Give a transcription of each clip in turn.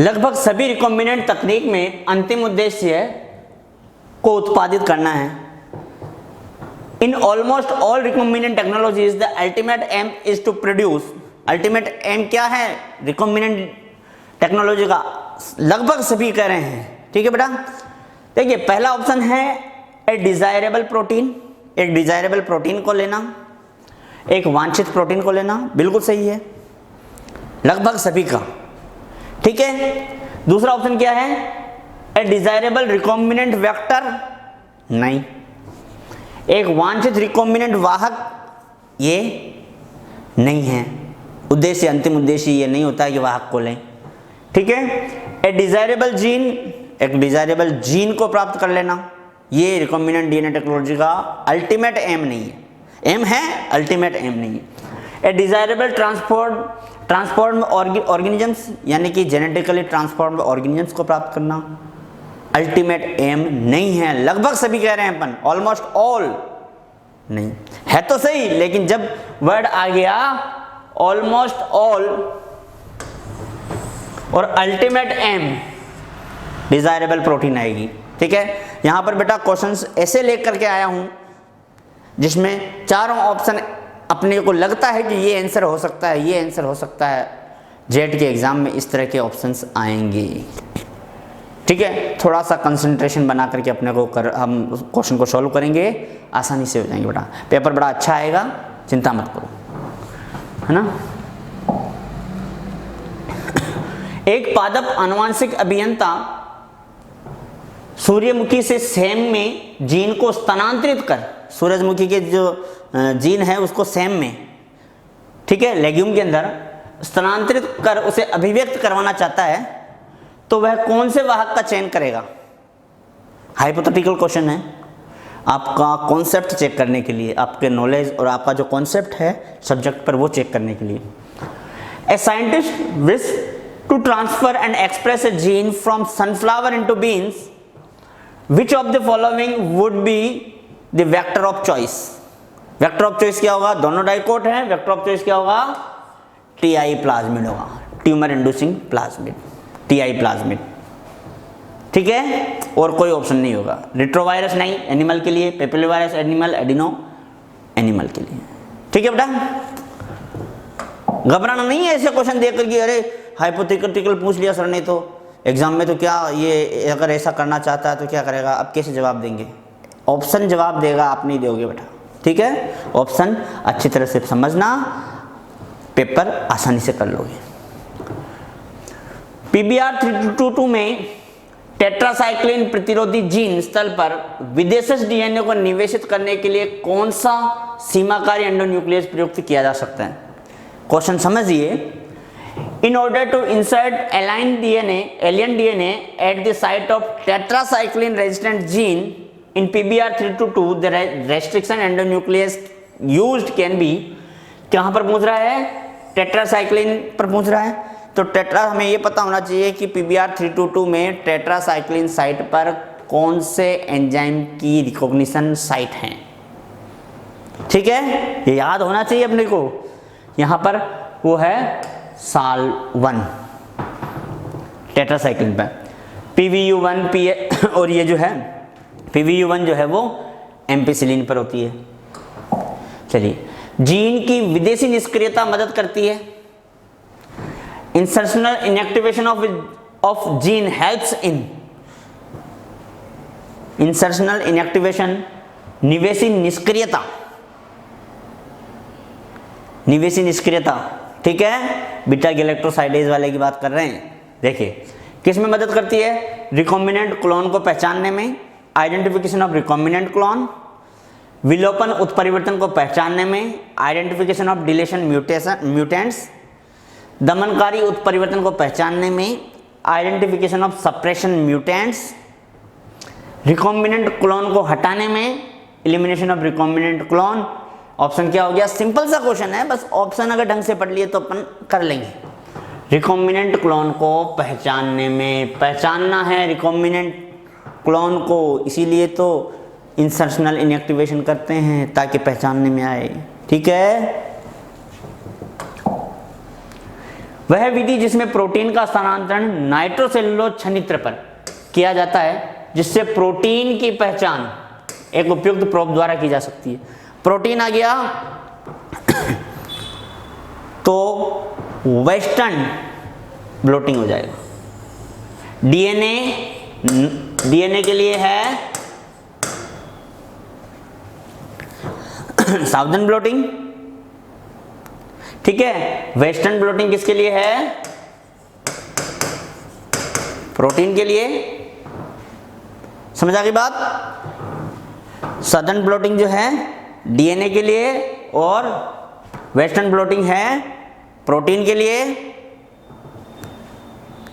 लगभग सभी रिकॉम्बिनेंट तकनीक में अंतिम उद्देश्य को उत्पादित करना है। In almost all recombinant technologies the ultimate aim is to produce. Ultimate aim क्या है रिकॉम्बिनेंट टेक्नोलॉजी का? लगभग सभी कह रहे हैं। ठीक है बेटा, देखिए पहला ऑप्शन है ए डिजायरेबल प्रोटीन, एक डिजायरेबल प्रोटीन को लेना, एक वांछित प्रोटीन को लेना, बिल्कुल सही है लगभग सभी का। ठीक है, दूसरा ऑप्शन क्या है? ए डिजायरेबल रिकॉम्बिनेंट वेक्टर, नहीं। एक वांछित रिकॉम्बिनेंट वाहक, ये नहीं है। उद्देश्य, अंतिम उद्देश्य ये नहीं होता है कि वाहक को लें। ठीक है, ए डिजायरेबल जीन, एक डिजायरेबल जीन को प्राप्त कर लेना, ये रिकॉम्बिनेंट डीएनए टेक्नोलॉजी का अल्टीमेट एम नहीं है। एम है, अल्टीमेट एम नहीं है। ए डिजायरेबल ट्रांसफॉर्म ऑर्गेनिजम्स, यानी कि जेनेटिकली ट्रांसफॉर्म्ड ऑर्गेनिजम्स को प्राप्त करना, अल्टीमेट एम नहीं है। लगभग सभी कह रहे हैं अपन, ऑलमोस्ट ऑल नहीं है तो सही, लेकिन जब वर्ड आ गया ऑलमोस्ट ऑल और अल्टीमेट एम, डिजायरेबल प्रोटीन आएगी। ठीक है, यहां पर बेटा क्वेश्चंस ऐसे लेकर के आया हूं जिसमें चारों ऑप्शन अपने को लगता है कि ये आंसर हो सकता है, ये आंसर हो सकता है। जेट के एग्जाम में इस तरह के ऑप्शंस आएंगे। ठीक है, थोड़ा सा कंसंट्रेशन बना करके अपने को हम क्वेश्चन को सॉल्व करेंगे, आसानी से हो जाएंगे बेटा। पेपर बड़ा अच्छा आएगा, चिंता मत करो, है ना। एक पादप आनुवांशिक अभियंता सूर्यमुखी से सेम में जीन को स्थानांतरित कर, सूरजमुखी के जो जीन है उसको सेम में, ठीक है, लेग्यूम के अंदर स्थानांतरित कर उसे अभिव्यक्त करवाना चाहता है, तो वह कौन से वाहक का चयन करेगा? हाइपोथेटिकल क्वेश्चन है, आपका कॉन्सेप्ट चेक करने के लिए, आपके नॉलेज और आपका जो कॉन्सेप्ट है सब्जेक्ट पर वो चेक करने के लिए। A scientist wish to transfer and express a gene from sunflower into beans, which of the following would be the vector of choice? Vector of choice क्या होगा? दोनों डाइकोट हैं, वेक्टर ऑफ चॉइस क्या होगा? TI plasmid होगा, tumour inducing plasmid, TI plasmid. ठीक है, और कोई ऑप्शन नहीं होगा। रिट्रोवायरस नहीं एनिमल के लिए, पेपिलोवायरस एनिमल, एडिनो एनिमल के लिए। ठीक है बेटा, घबराना नहीं है ऐसे क्वेश्चन देख करके, अरे हाइपोथेटिकल पूछ लिया सर ने तो एग्जाम में, तो क्या ये अगर ऐसा करना चाहता है तो क्या करेगा? अब कैसे जवाब देंगे? ऑप्शन जवाब देगा, आप नहीं दोगे बेटा। ठीक है, ऑप्शन अच्छी तरह से समझना, पेपर आसानी से कर लोगे। PBR 322 में टेट्रासाइक्लिन प्रतिरोधी जीन स्थल पर विदेशी डीएनए को निवेशित करने के लिए कौन सा सीमाकारी एंडोन्यूक्लियस प्रयुक्त किया जा सकता है? क्वेश्चन समझिए। In order to insert alien DNA at the site of tetracycline resistant gene in PBR 322, the restriction endonuclease used can be, कहाँ पर पूछ रहा है? टेट्रासाइक्लिन पर पूछ रहा है। तो टेट्रा, हमें ये पता होना चाहिए कि PBR 322 में टेट्रासाइक्लिन साइट पर कौन से एंजाइम की रिकॉग्निशन साइट है। ठीक है, ये याद होना चाहिए अपने को। यहाँ पर वो है साल 1 टेट्रासाइक्लिन पर, PVU1 और ये जो है PVU1 जो है वो एम्पिसिलिन पर होती है। चलिए, जीन की विदेशी निष्क्रियता मदद करती है। Insertional inactivation of gene helps in, insertional inactivation, निवेशी निष्क्रियता, निवेशी निष्क्रियता। ठीक है, बीटा गैलेक्टोसाइडेज वाले की बात कर रहे हैं। देखिए किस में मदद करती है? रिकॉम्बिनेंट क्लोन को पहचानने में, आइडेंटिफिकेशन ऑफ रिकॉम्बिनेंट क्लोन, विलोपन उत्परिवर्तन को पहचानने में, आइडेंटिफिकेशन ऑफ डिलेशन म्यूटेंट्स, दमनकारी उत्परिवर्तन को पहचानने में, identification of suppression mutants, recombinant clone को हटाने में, elimination of recombinant clone. Option क्या हो गया? सिंपल सा क्वेश्चन है, बस ऑप्शन अगर ढंग से पढ़ लिए तो अपन कर लेंगे। रिकॉम्बिनेंट क्लोन को पहचानने में, पहचानना है रिकॉम्बिनेंट क्लोन को, इसीलिए तो इंसर्शनल इनएक्टिवेशन करते हैं ताकि पहचानने में आए। ठीक है, वह विधि जिसमें प्रोटीन का स्थानांतरण नाइट्रोसेलुलोज छनित्र पर किया जाता है, जिससे प्रोटीन की पहचान एक उपयुक्त प्रोब द्वारा की जा सकती है। प्रोटीन आ गया तो वेस्टर्न ब्लोटिंग हो जाएगा। डीएनए के लिए है साउदर्न ब्लोटिंग, ठीक है। वेस्टर्न ब्लोटिंग किसके लिए है? प्रोटीन के लिए। समझ आ गई बात? सदर्न ब्लोटिंग जो है डीएनए के लिए और वेस्टर्न ब्लोटिंग है प्रोटीन के लिए।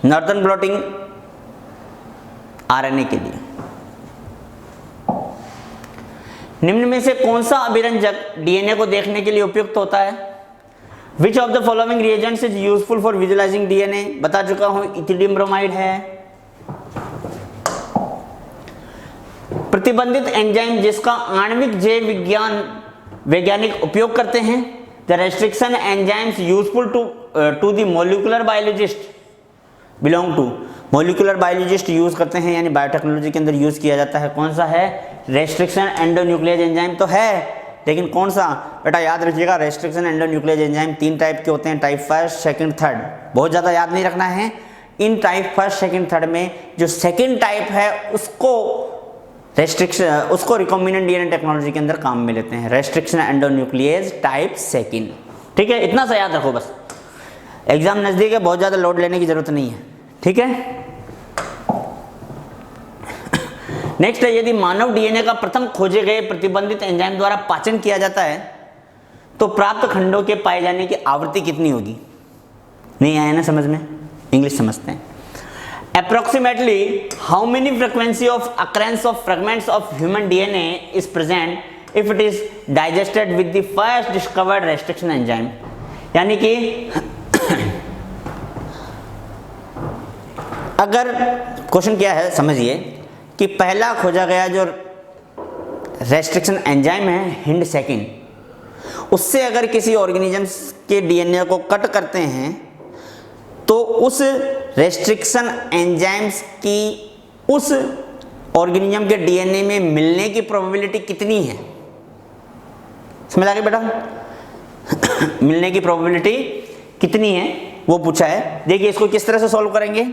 नॉर्दर्न ब्लोटिंग आरएनए के लिए। निम्न में से कौन सा अभिरंजक डीएनए को देखने के लिए उपयुक्त होता है? Which of the following reagents is useful for visualizing DNA? बता चुका हूं, इथिलियम ब्रोमाइड है। प्रतिबंधित एंजाइम जिसका आणविक जैव विज्ञान वैज्ञानिक उपयोग करते हैं। The restriction enzymes useful to the molecular biologist belong to। Molecular biologist use करते हैं, यानी बायोटेक्नोलॉजी के अंदर यूज किया जाता है। कौन सा है? रेस्ट्रिक्शन एंडोन्यूक्लियस एंजाइम तो है, लेकिन कौन सा? बेटा याद रखिएगा, रेस्ट्रिक्शन एंडोन्यूक्लियस एंजाइम 3 टाइप के होते हैं, टाइप फर्स्ट, सेकंड, थर्ड। बहुत ज़्यादा याद नहीं रखना है। इन टाइप फर्स्ट, सेकंड, थर्ड में जो सेकंड टाइप है उसको उसको रिकॉम्बिनेंट डीएनए टेक्नोलॉजी के अंदर काम में लेते हैं। रेस्ट्रिक्शन एंडोन्यूक्लियस टाइप सेकंड, ठीक है। इतना सा याद रखो बस, एग्जाम नज़दीक है, बहुत ज़्यादा लोड लेने की जरूरत नहीं है, ठीक है। नेक्स्ट है, यदि मानव डीएनए का प्रथम खोजे गए प्रतिबंधित एंजाइम द्वारा पाचन किया जाता है तो प्राप्त खंडों के पाए जाने की आवृत्ति कितनी होगी? नहीं आया ना समझ में? इंग्लिश समझते हैं। Approximately how many frequency of occurrence of fragments of human DNA is present if it is digested with the first discovered restriction enzyme? यानी कि अगर क्वेश्चन क्या है समझिए कि पहला खोजा गया जो रेस्ट्रिक्शन एंजाइम है हिंड सेकेंड, उससे अगर किसी ऑर्गेनिजम्स के डीएनए को कट करते हैं तो उस रेस्ट्रिक्शन एंजाइम्स की उस ऑर्गेनिज्म के डीएनए में मिलने की प्रोबेबिलिटी कितनी है? समझ आ गई बेटा? मिलने की प्रोबेबिलिटी कितनी है वो पूछा है। देखिए इसको किस तरह से सॉल्व करेंगे।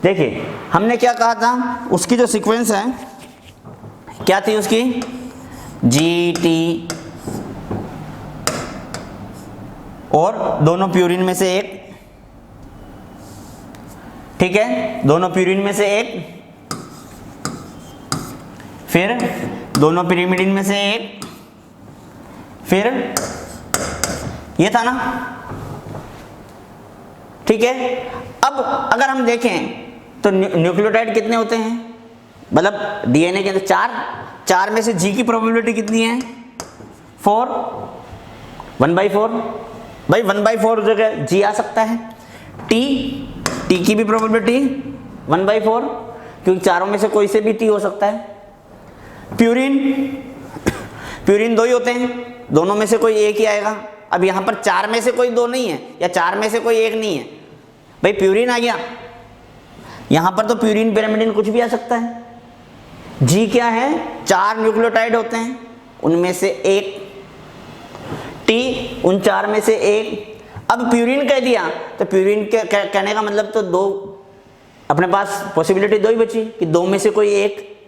देखिए हमने क्या कहा था, उसकी जो सीक्वेंस है क्या थी उसकी? GT और दोनों प्यूरिन में से एक, ठीक है, दोनों प्यूरिन में से एक, फिर दोनों पिरिमिडिन में से एक, फिर ये था ना, ठीक है। अब अगर हम देखें तो न्यूक्लियोटाइड कितने होते हैं, मतलब डीएनए के अंदर चार में से जी की प्रोबेबिलिटी कितनी है? 4, 1/4। भाई 1/4 जगह जी आ सकता है। टी की भी प्रोबेबिलिटी 1/4, क्योंकि चारों में से कोई से भी टी हो सकता है। प्यूरिन 2 ही होते हैं, दोनों में से कोई एक ही आएगा। अब यहाँ पर 4 में से कोई 2 नहीं है या 4 में से कोई एक नहीं है, भाई प्यूरिन आ गया। यहाँ पर तो प्यूरिन पिरामिडिन कुछ भी आ सकता है। जी क्या है? 4 न्यूक्लियोटाइड होते हैं, उनमें से एक, टी उन 4 में से एक। अब प्यूरिन कह दिया तो प्यूरिन के कहने का मतलब तो 2, अपने पास पॉसिबिलिटी 2 ही बची कि 2 में से कोई एक,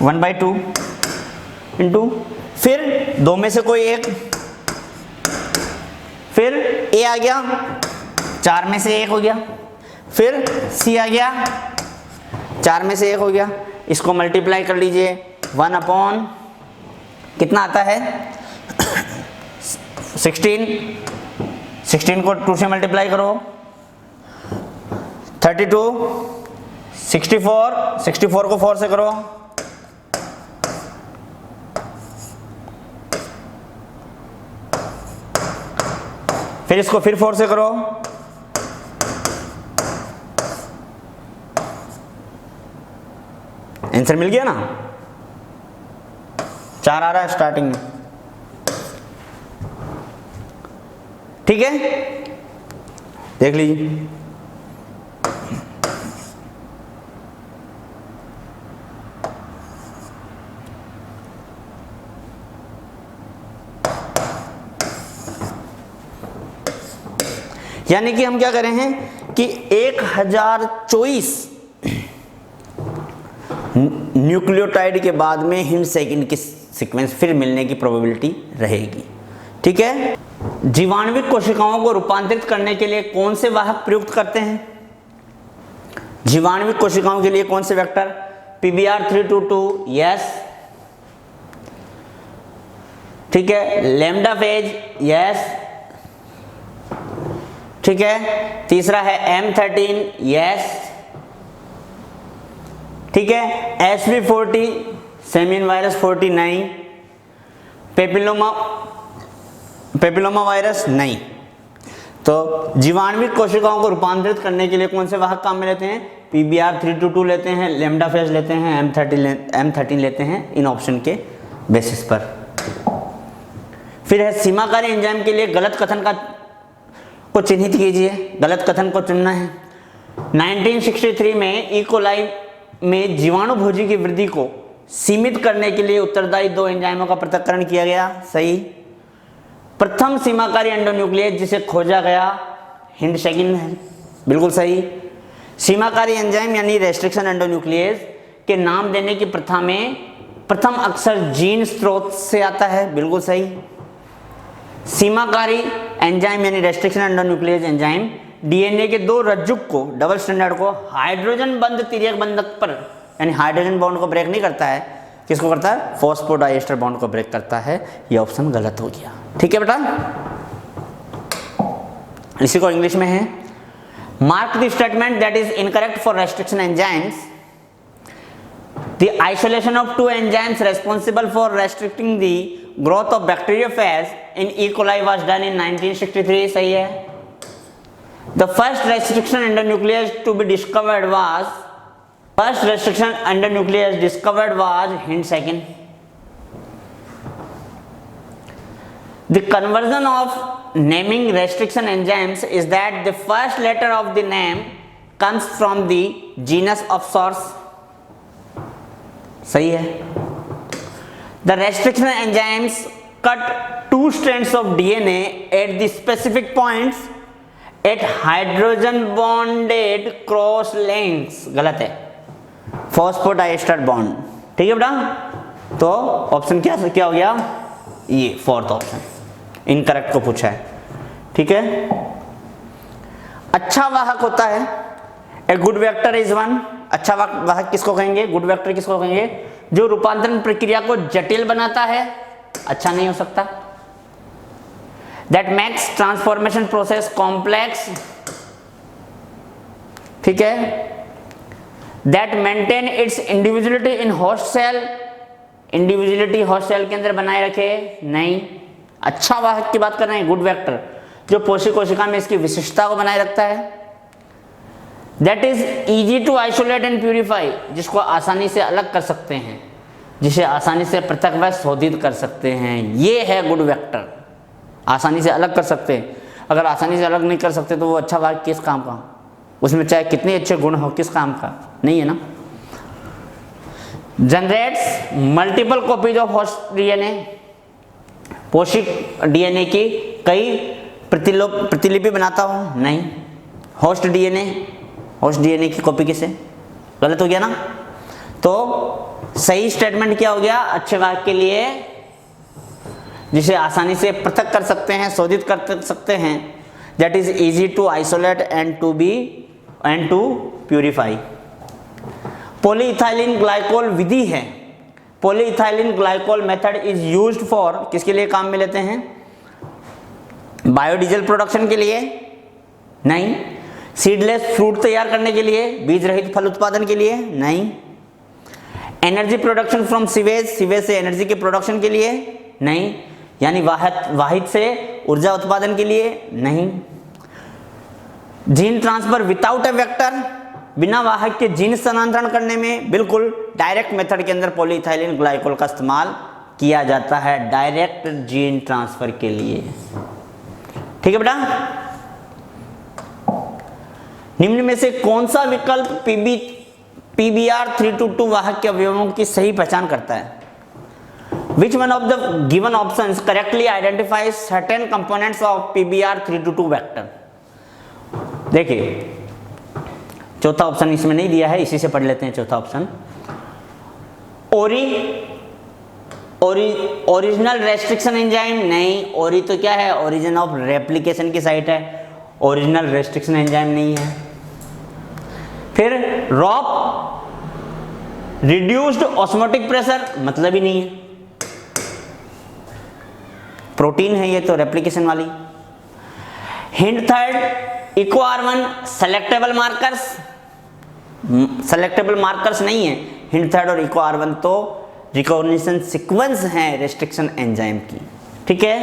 1/2 इंटू, फिर 2 में से कोई एक, फिर ए आ गया, 4 में से एक हो गया, फिर सी आ गया, 4 में से एक हो गया। इसको मल्टीप्लाई कर लीजिए, 1/, कितना आता है? 16 को 2 से मल्टीप्लाई करो, 32, 64 को 4 से करो, फिर इसको फिर 4 से करो, आंसर मिल गया ना, 4 आ रहा है स्टार्टिंग में, ठीक है, देख लीजिए। यानी कि हम क्या करें हैं कि 1024 न्यूक्लियोटाइड के बाद में हिंड सेकंड की सीक्वेंस फिर मिलने की प्रोबेबिलिटी रहेगी, ठीक है। जीवाणुविक कोशिकाओं को रूपांतरित करने के लिए कौन से वाहक प्रयुक्त करते हैं? जीवाणुविक कोशिकाओं के लिए कौन से वेक्टर? PBr322 यस, ठीक है। लैम्डा फेज यस, ठीक है। तीसरा है M13 यस, ठीक है। SV40 सेमियन वायरस 49, पेपिलोमा वायरस नहीं। तो जीवाणुविक कोशिकाओं को रूपांतरित करने के लिए कौन से वाहक काम में लेते हैं? PBr322 लेते हैं, लैम्डा फेज लेते हैं, M13 लेते हैं, इन ऑप्शन के बेसिस पर। फिर है सीमाकारी एंजाइम के लिए गलत कथन को चिन्हित कीजिए, गलत कथन को चुनना है। 1963 में ई कोलाई में जीवाणु भोजी की वृद्धि को सीमित करने के लिए उत्तरदायी 2 एंजाइमों का पृथक्करण किया गया, सही। प्रथम सीमाकारी एंडोन्यूक्लियस जिसे खोजा गया हिंड सेकंड है, बिल्कुल सही। सीमाकारी एंजाइम यानी रेस्ट्रिक्शन एंडोन्यूक्लियस के नाम देने की प्रथा में प्रथम अक्षर जीन स्रोत से आता है, बिल्कुल सही। सीमाकारी एंजाइम यानी रेस्ट्रिक्शन एंडोन्यूक्लियस एंजाइम डीएनए के 2 रज्जुक को, डबल स्टैंडर्ड को हाइड्रोजन बंध तिर्यक बंधक पर यानी हाइड्रोजन बॉन्ड को ब्रेक नहीं करता है, किसको करता है? फॉस्फोडाइएस्टर बॉन्ड को ब्रेक करता है। यह ऑप्शन गलत हो गया, ठीक है बेटा। इसी को इंग्लिश में है, mark the statement that is incorrect for restriction enzymes. The isolation of 2 enzymes responsible for restricting the growth of bacteriophage in E. coli was done in 1963, सही है। The first restriction endonuclease to be discovered was Hind second. The conversion of naming restriction enzymes is that the first letter of the name comes from the genus of source, सही है। The restriction enzymes cut 2 strands of DNA at the specific points at hydrogen bonded cross links, गलत है, phosphodiester bond, ठीक है बेटा। तो option क्या हो गया? ये 4th ऑप्शन इनकरेक्ट को पूछा है, ठीक है। अच्छा वाहक होता है, a good vector is one. अच्छा वाहक किसको कहेंगे? गुड वेक्टर किसको कहेंगे? जो रूपांतरण प्रक्रिया को जटिल बनाता है, अच्छा नहीं हो सकता। That makes transformation process complex, ठीक है। That maintain its individuality in host cell, individuality host cell के अंदर बनाए रखे, नहीं। अच्छा वाहक की बात कर रहे हैं, गुड वेक्टर, जो पोषक कोशिका में इसकी विशिष्टता को बनाए रखता है। That is easy to isolate and purify, जिसको आसानी से अलग कर सकते हैं, जिसे आसानी से पृथक व शोधित कर सकते हैं, ये है गुड वेक्टर। आसानी से अलग कर सकते हैं, अगर आसानी से अलग नहीं कर सकते तो वो अच्छा वाहक किस काम का? उसमें चाहे कितने अच्छे गुण हो, किस काम का? नहीं है ना। Generates multiple copies of host DNA, पोषक डीएनए की कई प्रतिलिपि बनाता हो, नहीं। होस्ट डीएनए की कॉपी किसे? गलत हो गया ना। तो सही स्टेटमेंट क्या हो गया अच्छे वाक्य के लिए? जिसे आसानी से पृथक कर सकते हैं, शोधित कर सकते हैं, that is easy to isolate and to purify. Polyethylene glycol विधि है, polyethylene glycol method is used for, किसके लिए काम में लेते हैं? बायोडीजल प्रोडक्शन के लिए, नहीं। सीडलेस फ्रूट तैयार करने के लिए, बीज रहित फल उत्पादन के लिए, नहीं। Energy production from sewage, sewage से एनर्जी के प्रोडक्शन के लिए, नहीं। यानी वाहित से ऊर्जा उत्पादन के लिए, नहीं। जीन ट्रांसफर विदाउट ए वेक्टर, बिना वाहक के जीन स्थानांतरण करने में बिल्कुल डायरेक्ट मेथड के अंदर पॉलीइथाइलिन ग्लाइकोल का इस्तेमाल किया जाता है डायरेक्ट जीन ट्रांसफर के लिए। ठीक है बेटा। निम्न में से कौन सा विकल्प PBr322 वाहक के अवयवों की सही पहचान करता है? Which one of the given options correctly identifies certain components of PBr322 vector? देखिए चौथा ऑप्शन इसमें नहीं दिया है, इसी से पढ़ लेते हैं। चौथा ऑप्शन ओरिजिनल रेस्ट्रिक्शन एंजाइम नहीं, ओरी तो क्या है, ओरिजिन ऑफ रेप्लिकेशन की साइट है, ओरिजिनल रेस्ट्रिक्शन एंजाइम नहीं है। फिर रॉप रिड्यूस्ड ऑस्मोटिक प्रेशर, मतलब ही नहीं है, प्रोटीन है ये तो रेप्लिकेशन वाली। Hind third Eco R1 selectable markers, selectable markers नहीं है हिंट थर्ड और इको R1 तो रिकॉग्निशन सीक्वेंस है रेस्ट्रिक्शन एंजाइम की। ठीक है।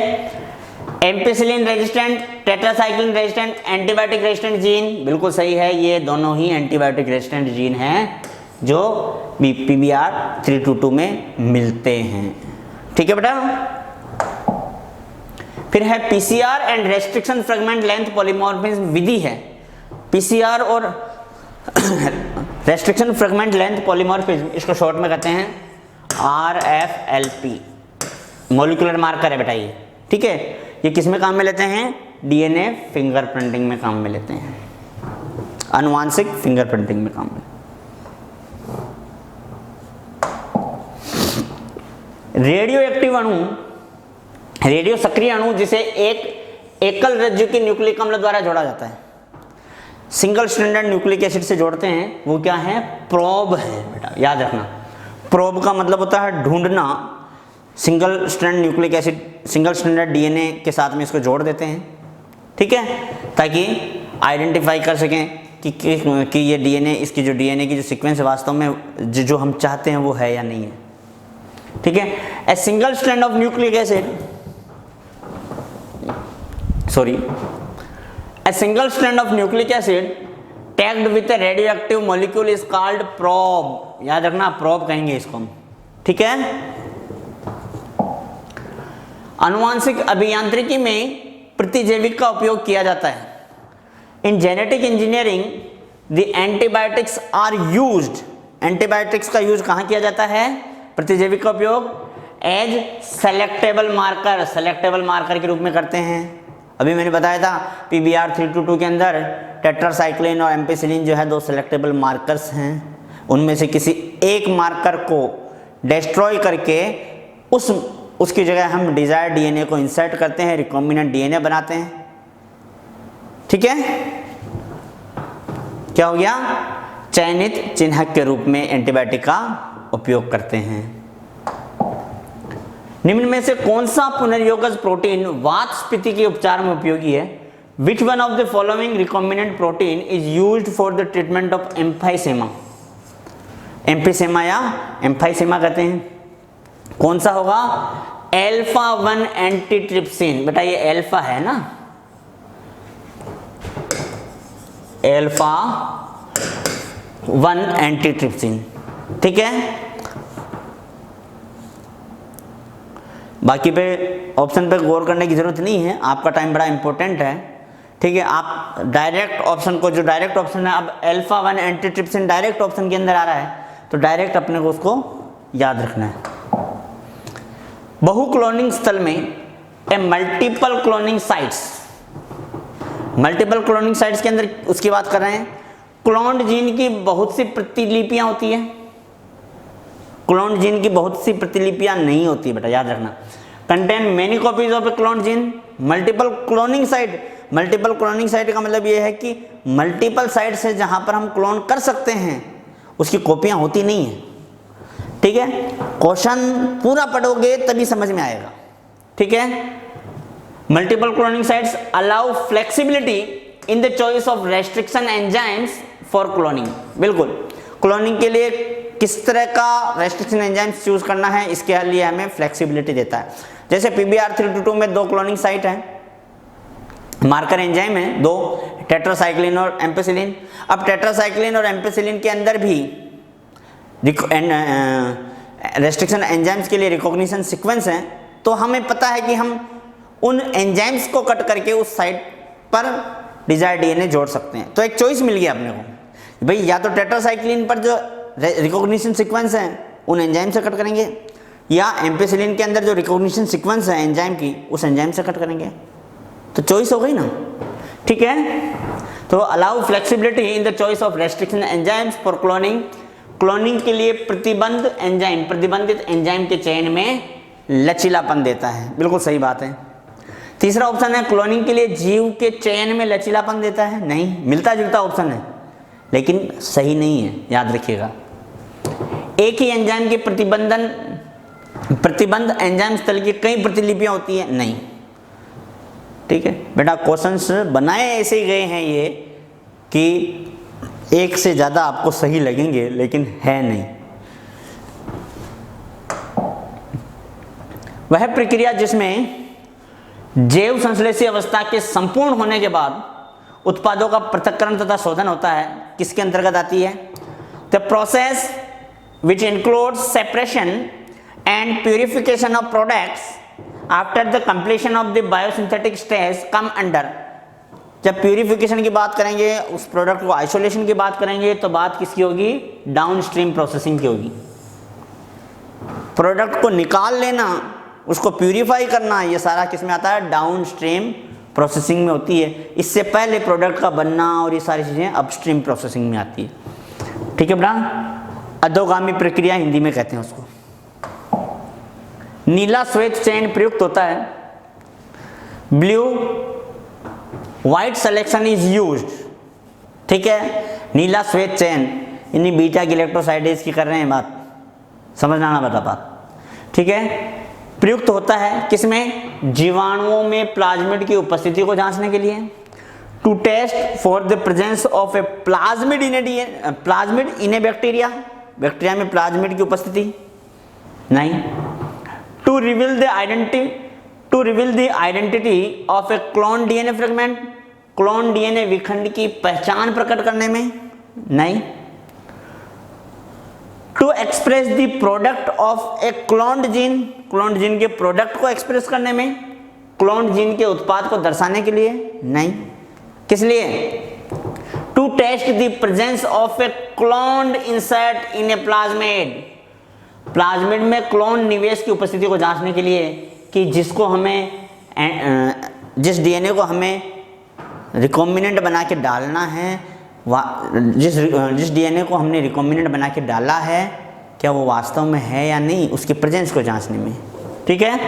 Ampicillin resistant, tetracycline resistant, antibiotic resistant gene, बिल्कुल सही है, ये दोनों ही एंटीबायोटिक रेजिस्टेंट जीन हैं जो PBr322 में मिलते हैं। ठीक है बेटा। फिर है PCR and restriction fragment length polymorphism विधि है। PCR और रेस्ट्रिक्शन फ्रेगमेंट लेंथ पॉलीमॉर्फिज्म, इसको शॉर्ट में कहते हैं RFLP, मॉलिक्यूलर मार्कर है बेटा ये। ठीक है। ये किस में काम में लेते हैं? DNA फिंगरप्रिंटिंग में काम में लेते हैं, आनुवांशिक फिंगरप्रिंटिंग में काम में। रेडियो एक्टिव अणु, रेडियो सक्रिय अणु जिसे एक एकल रज्जु के न्यूक्लिक अम्ल द्वारा जोड़ा जाता है, सिंगल स्ट्रैंडेड न्यूक्लिक एसिड से जोड़ते हैं, वो क्या है? प्रोब है बेटा, याद रखना। प्रोब का मतलब होता है ढूंढना। Single strand nucleic acid, single stranded DNA के साथ में इसको जोड़ देते हैं। ठीक है, ताकि आइडेंटिफाई कर सकें कि ये DNA, इसकी जो DNA की जो सीक्वेंस है वास्तव में जो हम चाहते हैं वो है या नहीं है। ठीक है। A single strand of nucleic acid, a single strand of nucleic acid tagged with a radioactive molecule is called probe। याद रखना, probe कहेंगे इसको हम। ठीक है। आनुवांशिक अभियांत्रिकी में प्रतिजैविक का उपयोग किया जाता है। In genetic engineering the antibiotics are used, antibiotics का यूज कहाँ किया जाता है? प्रतिजैविक का उपयोग as selectable marker, selectable marker के रूप में करते हैं। अभी मैंने बताया था PBr322 के अंदर टेट्रासाइक्लिन और एम्पिसिलिन जो है दो सेलेक्टेबल मार्कर्स हैं, उनमें से किसी एक मार्कर को डिस्ट्रॉय करके उसकी जगह हम डिजायर्ड DNA को इंसर्ट करते हैं, रिकॉम्बिनेंट DNA बनाते हैं। ठीक है। क्या हो गया? चयनित चिन्हक के रूप में एंटीबायोटिक का उपयोग करते हैं। निम्न में से कौन सा पुनर्योगज प्रोटीन वातस्फीति के उपचार में उपयोगी है? Which one of the following recombinant protein is used for the treatment of emphysema? Emphysema या एम्फाइसेमा कहते हैं। कौन सा होगा? Alpha one antitrypsin. बेटा ये अल्फा है ना, अल्फा-1 एंटीट्रिप्सिन। ठीक है। बाकी पे ऑप्शन पे गौर करने की जरूरत नहीं है, आपका टाइम बड़ा इंपॉर्टेंट है। ठीक है। आप डायरेक्ट ऑप्शन को, जो डायरेक्ट ऑप्शन है, अब अल्फा-1 एंटीट्रिप्सिन डायरेक्ट ऑप्शन के अंदर आ रहा है तो डायरेक्ट अपने को उसको याद रखना है। बहु क्लोनिंग स्थल में a multiple cloning sites, multiple cloning sites के अंदर उसकी बात कर रहे हैं। क्लोन्ड जीन की बहुत सी प्रतिलिपियां होती है, क्लोन्ड जीन की बहुत सी प्रतिलिपियां नहीं होती बेटा, याद रखना। Contain many copies of a cloned gene. Multiple cloning site, multiple cloning site का मतलब ये है कि मल्टीपल साइट से जहां पर हम क्लोन कर सकते हैं उसकी कॉपियां होती नहीं है। ठीक है। क्वेश्चन पूरा पढ़ोगे तभी समझ में आएगा। ठीक है। Multiple cloning sites allow flexibility in the choice of restriction enzymes for cloning. बिल्कुल, क्लोनिंग के लिए किस तरह का रेस्ट्रिक्शन एंजाइम्स चूज करना है इसके लिए हमें फ्लेक्सिबिलिटी देता है। जैसे PBr322 में 2 क्लोनिंग साइट है, मार्कर एंजाइम है 2, टेट्रासाइक्लिन और एम्पेसिलिन। अब टेट्रासाइक्लिन और एम्पेसिलिन के अंदर भी रेस्ट्रिक्शन एंजाइम्स के लिए रिकॉग्निशन सीक्वेंस है, तो हमें पता है कि हम उन एंजाइम्स को कट करके उस साइट पर डिजायर्ड डीएनए जोड़ सकते हैं। तो एक चॉइस मिल गया अपने को, भाई या तो टेट्रासाइक्लिन पर जो रिकॉग्निशन सीक्वेंस है उन एंजाइम से कट करेंगे, या एम्पेसिलिन के अंदर जो रिकॉग्निशन सीक्वेंस है एंजाइम की उस एंजाइम से कट करेंगे। तो चॉइस हो गई ना, ठीक है। तो allow flexibility in the choice of restriction enzymes for cloning. Cloning के लिए प्रतिबंधित एंजाइम के चयन में लचीलापन देता है, बिल्कुल सही बात है। तीसरा ऑप्शन है क्लोनिंग के लिए जीव के चयन में लचीलापन देता है, नहीं, मिलता जुलता ऑप्शन है लेकिन सही नहीं है, याद रखिएगा। एक ही एंजाइम की प्रतिबंध एंजाइम स्थल की कई प्रतिलिपियां होती है, नहीं, ठीक है बेटा। क्वेश्चंस बनाए ऐसे ही गए हैं ये कि एक से ज़्यादा आपको सही लगेंगे लेकिन है नहीं। वह प्रक्रिया जिसमें जैव संश्लेषी अवस्था के संपूर्ण होने के बाद उत्पादों का पृथक्करण तथा शोधन होता है, किसके अंतर्गत आती है? The process which includes separation and purification of products after the completion of the biosynthetic stage come under. जब प्यूरिफिकेशन की बात करेंगे, उस प्रोडक्ट को आइसोलेशन की बात करेंगे, तो बात किसकी होगी? डाउन स्ट्रीम प्रोसेसिंग की होगी। प्रोडक्ट को निकाल लेना, उसको प्यूरिफाई करना, ये सारा किस में आता है? डाउन स्ट्रीम प्रोसेसिंग में होती है। इससे पहले प्रोडक्ट का बनना और ये सारी चीज़ें अपस्ट्रीम प्रोसेसिंग में आती है, ठीक है बेटा। अधोगामी प्रक्रिया हिंदी में कहते हैं उसको। नीला श्वेत चयन प्रयुक्त होता है। Blue white selection is used, ठीक है। नीला श्वेत चयन इन्हीं बीटा गैलेक्टोसाइडेज की कर रहे हैं बात, समझना ना बता बात, ठीक है। प्रयुक्त होता है किसमें? जीवाणुओं में प्लाज्मिड की उपस्थिति को जांचने के लिए। To test for the presence of a plasmid in a bacteria, bacteria में प्लाज्मिड की उपस्थिति नहीं। To reveal the identity of a clone DNA fragment, clone DNA विखंड की पहचान प्रकट करने में नहीं। To express the product of a cloned gene, cloned gene के प्रोडक्ट को एक्सप्रेस करने में, क्लोन्ड जीन के उत्पाद को दर्शाने के लिए नहीं। किस लिए? To test the presence of a cloned insert in a plasmid, plasmid में क्लोन निवेश की उपस्थिति को जांचने के लिए कि जिसको हमें जिस डीएनए को हमें रिकॉम्बिनेंट बना के डालना है, जिस डीएनए को हमने रिकॉम्बिनेंट बना के डाला है क्या वो वास्तव में है या नहीं, उसके प्रेजेंस को जांचने में, ठीक है।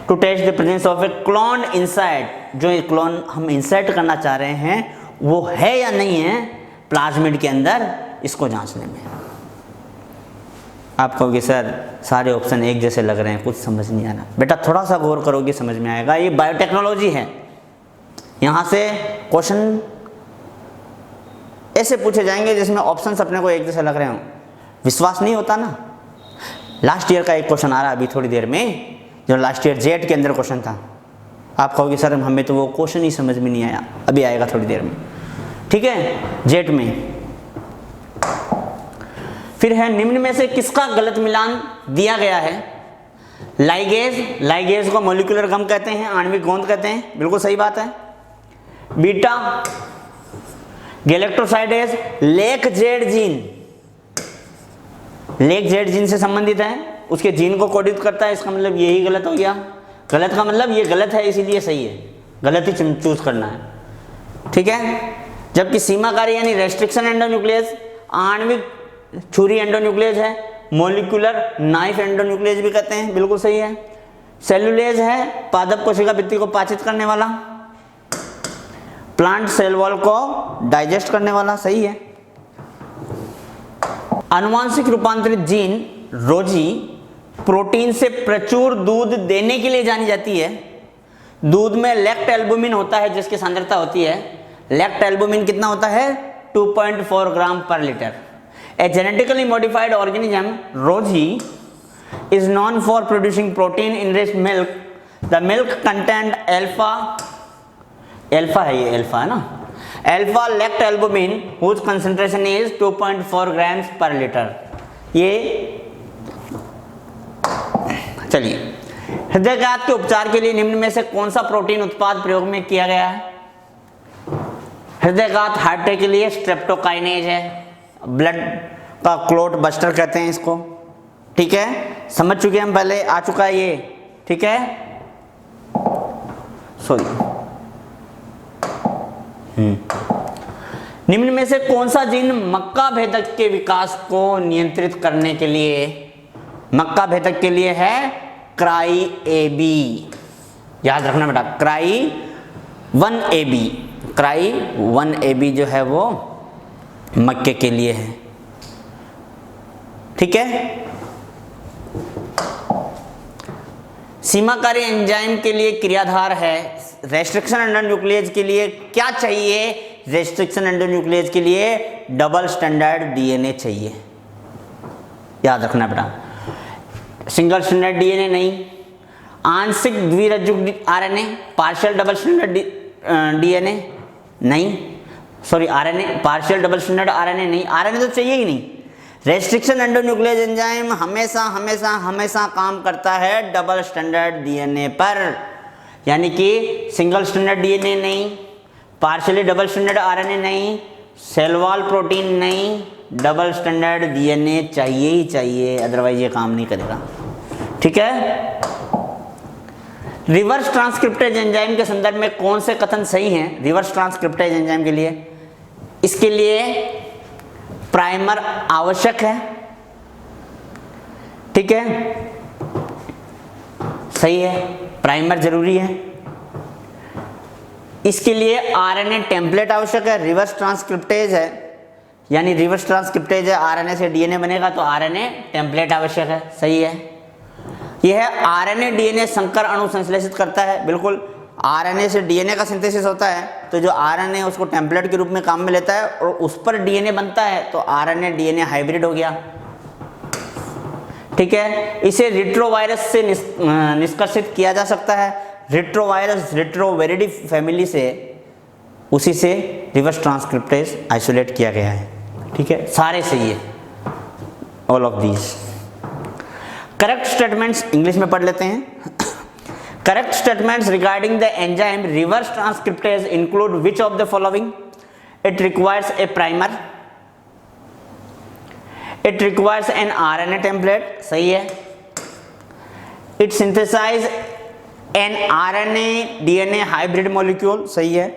To test the presence of a clone insert, जो क्लोन हम इंसर्ट करना चाह रहे हैं वो है या नहीं है प्लाज्मिड के अंदर, इसको जांचने में। आप कहोगे सर सारे ऑप्शन एक जैसे लग रहे हैं, कुछ समझ नहीं आ रहा। बेटा थोड़ा सा गौर करोगे समझ में आएगा। ये बायोटेक्नोलॉजी है, यहाँ से क्वेश्चन ऐसे पूछे जाएंगे जिसमें ऑप्शंस अपने को एक जैसे लग रहे हों, विश्वास नहीं होता ना। लास्ट ईयर का एक क्वेश्चन आ रहा है अभी थोड़ी देर में, जो लास्ट ईयर जेट के अंदर क्वेश्चन था। आप कहोगे सर हमें तो वो क्वेश्चन ही समझ में नहीं आया, अभी आएगा थोड़ी देर में, ठीक है, जेट में। फिर है निम्न में से किसका गलत मिलान दिया गया है? लाइगेज, लाइगेज को मॉलिक्यूलर गम कहते हैं, आणविक गोंद कहते हैं, बिल्कुल सही बात है। Beta galactosidase lake Z gene, lake Z gene से संबंधित है, उसके जीन को कोडित करता है, इसका मतलब यही गलत हो गया। गलत का मतलब ये गलत है इसीलिए सही है, गलत ही चूज करना है, ठीक है। जबकि सीमाकारी यानी रेस्ट्रिक्शन एंडोन्यूक्लियस आणविक छुरी एंडोन्यूक्लियस है, मॉलिक्यूलर नाइफ एंडोन्यूक्लियस भी कहते हैं, बिल्कुल सही है। सेलुलेज है पादप कोशिका भित्ति को पाचित करने वाला, प्लांट सेल वॉल को डाइजेस्ट करने वाला, सही है। आनुवांशिक रूपांतरित जीन रोजी प्रोटीन से प्रचुर दूध देने के लिए जानी जाती है। दूध में लैक्ट एल्बुमिन होता है जिसकी सांद्रता होती है, लैक्ट एल्बुमिन कितना होता है? 2.4 ग्राम पर litre. A genetically modified organism, Roji, is known for producing protein-enriched milk. The milk contained alpha है ये, alpha है ना, alpha lactalbumin whose concentration is 2.4 grams per litre. ये चलिए, हृदयाघात के उपचार के लिए निम्न में से कौन सा प्रोटीन उत्पाद प्रयोग में किया गया है? हृदयाघात हार्ट अटैक के लिए स्ट्रेप्टोकाइनेज है, ब्लड का क्लोट बस्टर कहते हैं इसको, ठीक है, समझ चुके हम पहले, आ चुका है ये, ठीक है, सॉरी। निम्न में से कौन सा जीन मक्का भेदक के विकास को नियंत्रित करने के लिए, मक्का भेदक के लिए है क्राई AB, याद रखना बेटा, क्राई 1AB, क्राई 1AB जो है वो मक्के के लिए है, ठीक है। सीमाकारी एंजाइम के लिए क्रियाधार है, रेस्ट्रिक्शन एंडोन्यूक्लियस के लिए क्या चाहिए? रेस्ट्रिक्शन एंडोन्यूक्लियस के लिए डबल स्टैंडर्ड डीएनए चाहिए, याद रखना बेटा। सिंगल स्टैंडर्ड डीएनए नहीं, आंशिक द्विरज्जुक RNA, partial double standard DNA नहीं, sorry RNA, partial double standard RNA नहीं, आरएनए तो चाहिए ही नहीं। रेस्ट्रिक्शन एंडोन्यूक्लियस एंजाइम हमेशा हमेशा हमेशा काम करता है डबल स्टैंडर्ड डीएनए पर, यानी कि सिंगल स्टैंडर्ड डीएनए नहीं, पार्शियली डबल स्टैंडर्ड आरएनए नहीं, सेल वॉल प्रोटीन नहीं, डबल स्टैंडर्ड डीएनए चाहिए ही चाहिए, अदरवाइज ये काम नहीं करेगा, ठीक है। रिवर्स ट्रांसक्रिप्टेज एंजाइम के संदर्भ में कौन से कथन सही हैं? रिवर्स ट्रांसक्रिप्टेज एंजाइम के लिए, इसके लिए प्राइमर आवश्यक है, ठीक है, सही है, प्राइमर जरूरी है। इसके लिए आरएनए टेम्पलेट आवश्यक है, रिवर्स ट्रांसक्रिप्टेज है, यानी रिवर्स ट्रांसक्रिप्टेज है, आरएनए से डीएनए बनेगा तो आरएनए टेम्पलेट आवश्यक है, सही है। यह आरएनए डीएनए संकर अणु संश्लेषित करता है, बिल्कुल, आरएनए से डीएनए का सिंथेसिस होता है तो जो आरएनए उसको टेम्पलेट के रूप में काम में लेता है और उस पर डीएनए बनता है तो आरएनए डीएनए हाइब्रिड हो गया, ठीक है। इसे रिट्रोवायरस से निष्कर्षित किया जा सकता है, रिट्रोवायरस रिट्रोवेरिडी फैमिली से, उसी से रिवर्स ट्रांसक्रिप्टेज आइसोलेट किया गया है, ठीक है, सारे सही है, all of these. Correct statements English में पढ़ लेते हैं। Correct statements regarding the enzyme reverse transcriptase include which of the following? It requires a primer, it requires an RNA template, सही है। It synthesize an RNA DNA hybrid molecule, सही है।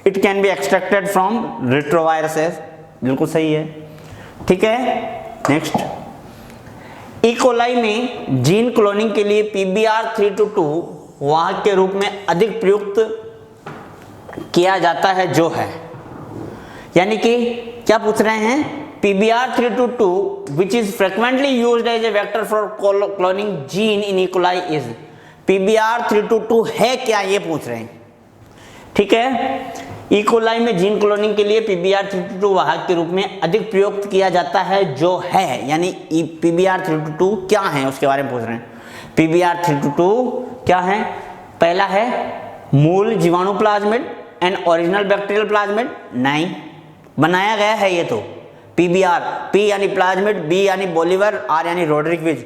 It can be extracted from retroviruses, बिल्कुल सही है, ठीक है। Next, E coli में जीन क्लोनिंग के लिए PBR322 वाहक के रूप में अधिक प्रयुक्त किया जाता है जो है, यानी कि क्या पूछ रहे हैं? PBR322 which is frequently used as a vector for cloning gene in E. coli is PBR322 है क्या, ये पूछ रहे हैं, ठीक है। ई कोलाई में जीन क्लोनिंग के लिए PBR322 वाहक के रूप में अधिक प्रयुक्त किया जाता है जो है, यानी PBR322 क्या है उसके बारे में पूछ रहे हैं। PBR322 क्या है? पहला है मूल जीवाणु plasmid and original bacterial plasmid, नहीं, बनाया गया है ये तो। PBR, P यानी प्लाज्मिड, B यानी बोलिवर, R यानी रोड्रिक विज,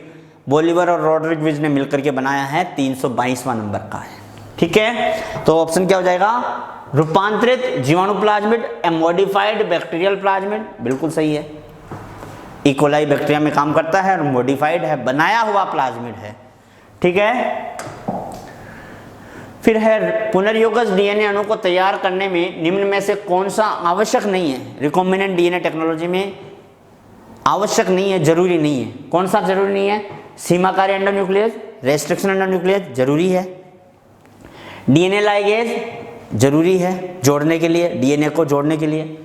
बोलिवर और रोड्रिक विज ने मिलकर के बनाया है, 322वां नंबर का है, ठीक है। तो ऑप्शन क्या हो जाएगा? रूपांतरित जीवाणु प्लाज्मिड, मॉडिफाइड बैक्टीरियल प्लाज्मिड, बिल्कुल सही है। ई कोलाई बैक्टीरिया में काम करता है और मॉडिफाइड है, बनाया हुआ प्लाज्मिड है, ठीक है। फिर है पुनर्योगज डीएनए अणु को तैयार करने में निम्न में से कौन सा आवश्यक नहीं है? रिकॉम्बिनेंट डीएनए टेक्नोलॉजी में आवश्यक नहीं है, जरूरी नहीं है। कौन सा जरूरी नहीं है? सीमाकारी एंडोन्यूक्लियस, रेस्ट्रिक्शन एंडोन्यूक्लियस जरूरी है, डीएनए लाइगेज जरूरी है जोड़ने के लिए, डीएनए को जोड़ने के लिए,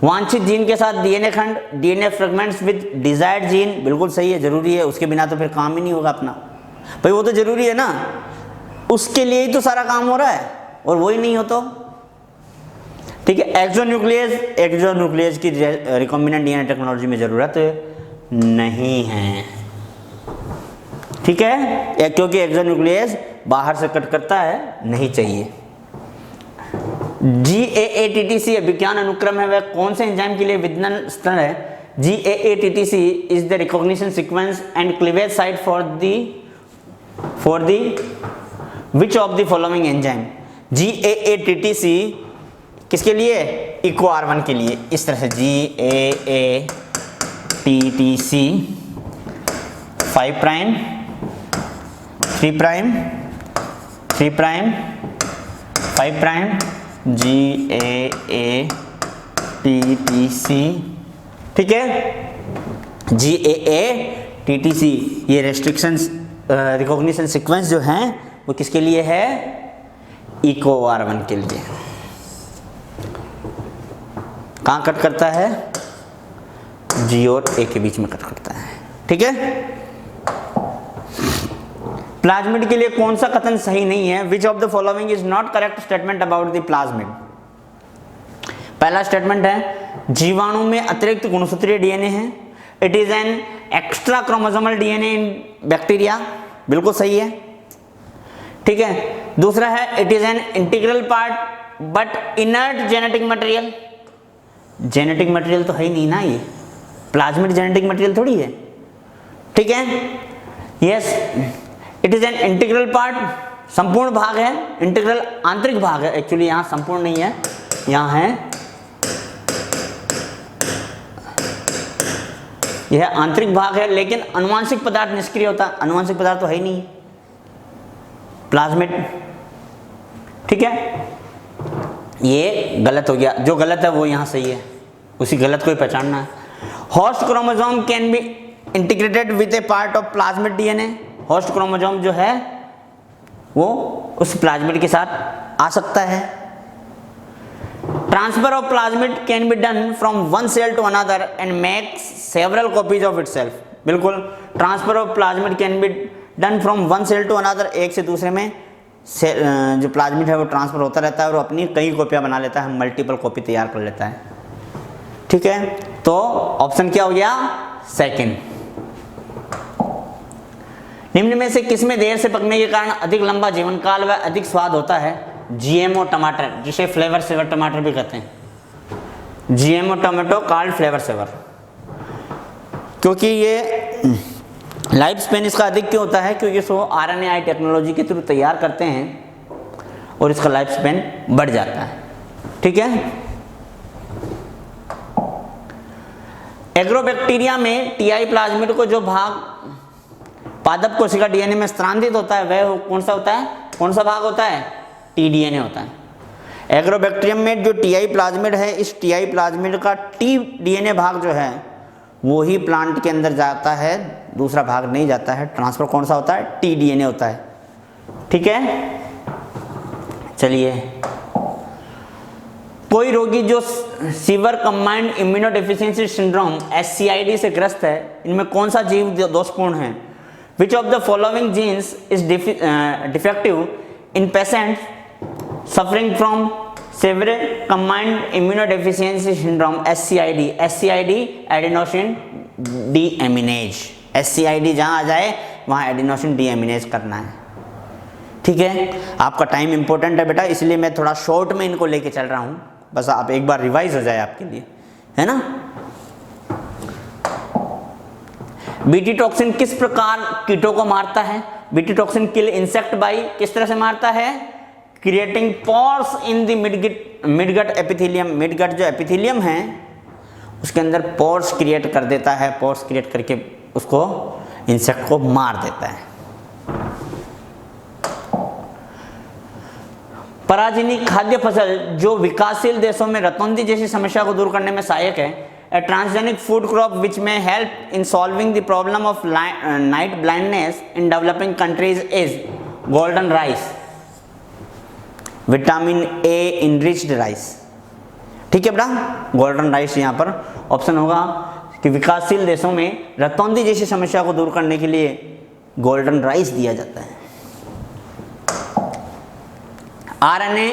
वांछित जीन के साथ डीएनए खंड, DNA fragments with desired gene, बिल्कुल सही है, जरूरी है, उसके बिना तो फिर काम ही नहीं होगा अपना, भाई वो तो जरूरी है ना, उसके लिए ही तो सारा काम हो रहा है, और वही नहीं हो तो ठीक है। एक्सोन्यूक्लियस, एक्सोन्यूक्लियस की रिकॉम्बिनेंट डीएनए टेक्नोलॉजी में जरूरत नहीं है, ठीक है, क्योंकि एक्सोन्यूक्लियस बाहर से कट करता है, नहीं चाहिए। GAATTC अभिज्ञान अनुक्रम है वह कौन से एंजाइम के लिए विज्ञान स्तर है? GAATTC is the recognition sequence and cleavage site for the which of the following enzyme? GAATTC किसके लिए? इको R1 के लिए। इस तरह से GAATTC 5 prime 3 prime 3 prime 5 prime GAATTC, ठीक है। GAATTC ये रेस्ट्रिक्शंस रिकॉग्निशन सीक्वेंस जो हैं वो किसके लिए है? इको R1 के लिए। कहाँ कट करता है? G और A के बीच में कट करता है, ठीक है। प्लाज्मिड के लिए कौन सा कथन सही नहीं है? विच of the following is not correct statement about the plasmid? पहला स्टेटमेंट है जीवाणु में अतिरिक्त गुणसूत्रीय डीएनए है। It is an extra chromosomal DNA in bacteria, बिल्कुल सही है, ठीक है। दूसरा है it is an integral part but inert genetic material. Genetic material तो है ही नहीं ना, ये प्लाज्मिड जेनेटिक मटेरियल थोड़ी है, ठीक है। Yes, it is an integral part, संपूर्ण भाग है, इंटीग्रल आंतरिक भाग है, एक्चुअली यहां संपूर्ण नहीं है, यहां है यह आंतरिक भाग है, लेकिन अनुवांशिक पदार्थ निष्क्रिय होता है। अनुवांशिक पदार्थ तो है ही नहीं प्लाज्मिड, ठीक है। ये गलत हो गया, जो गलत है वो यहां सही है, उसी गलत को ही पहचानना है। Host chromosome can be integrated with A part of plasmid DNA. Host chromosome जो है वो उस प्लाज्मिड के साथ आ सकता है। Transfer of plasmid can be done from one cell to another and makes several copies of itself. बिल्कुल, transfer of plasmid can be done from one cell to another, एक से दूसरे में जो प्लाज्मिड है वो ट्रांसफर होता रहता है और अपनी कई कॉपियां बना लेता है, मल्टीपल कॉपी तैयार कर लेता है, ठीक है। तो ऑप्शन क्या हो गया? सेकंड। निम्न में से किसमें देर से पकने के कारण अधिक लंबा जीवन काल व अधिक स्वाद होता है? GMO टमाटर, जिसे फ्लेवर सेवर टमाटर भी कहते हैं। GMO tomato called flavour saver, क्योंकि ये लाइफ स्पेन इसका अधिक क्यों होता है? क्योंकि इसको RNAi टेक्नोलॉजी के थ्रू तैयार करते हैं और इसका लाइफ स्पेन बढ़ जाता है, ठीक है। एग्रोबैक्टीरिया में TI प्लाज्मिड को जो भाग पादप कोशिका डीएनए में स्थानांतरित होता है वह कौन सा होता है? कौन सा भाग होता है? TDNA होता है। एग्रोबैक्टीरियम में जो TI प्लाज्मिड है, इस TI प्लाज्मिड का TDNA भाग जो है वो ही प्लांट के अंदर जाता है, दूसरा भाग नहीं जाता है। ट्रांसफर कौन सा होता है? TDNA होता है, ठीक है। चलिए, कोई रोगी जो sewer combined immunodeficiency syndrome SCID से ग्रस्त है, इनमें कौन सा जीव दोषपूर्ण है? Which of the following genes is defective in patients suffering from severe combined immunodeficiency syndrome SCID? SCID adenosine deaminase। SCID जहाँ आ जाए वहाँ एडिनोसिन डीएमिनेज करना है, ठीक है। आपका टाइम इंपॉर्टेंट है बेटा, इसलिए मैं थोड़ा शॉर्ट में इनको लेके चल रहा हूँ, बस आप एक बार रिवाइज हो जाए आपके लिए, है ना। बीटी टॉक्सिन किस प्रकार कीटों को मारता है? BT toxin kill insect by, किस तरह से मारता है? Creating pores in the midgut epithelium. Midgut जो एपिथेलियम है उसके अंदर पोर्स क्रिएट कर देता है, पोर्स क्रिएट करके उसको इंसेक्ट को मार देता है। पराजिनी खाद्य फसल जो विकासशील देशों में रतौंधी जैसी समस्या को दूर करने में सहायक है। A transgenic food crop which may help in solving the problem of night blindness in developing countries is golden rice, vitamin A enriched rice, ठीक है बेटा। गोल्डन राइस यहाँ पर ऑप्शन होगा कि विकासशील देशों में रतौंधी जैसी समस्या को दूर करने के लिए गोल्डन राइस दिया जाता है। RNA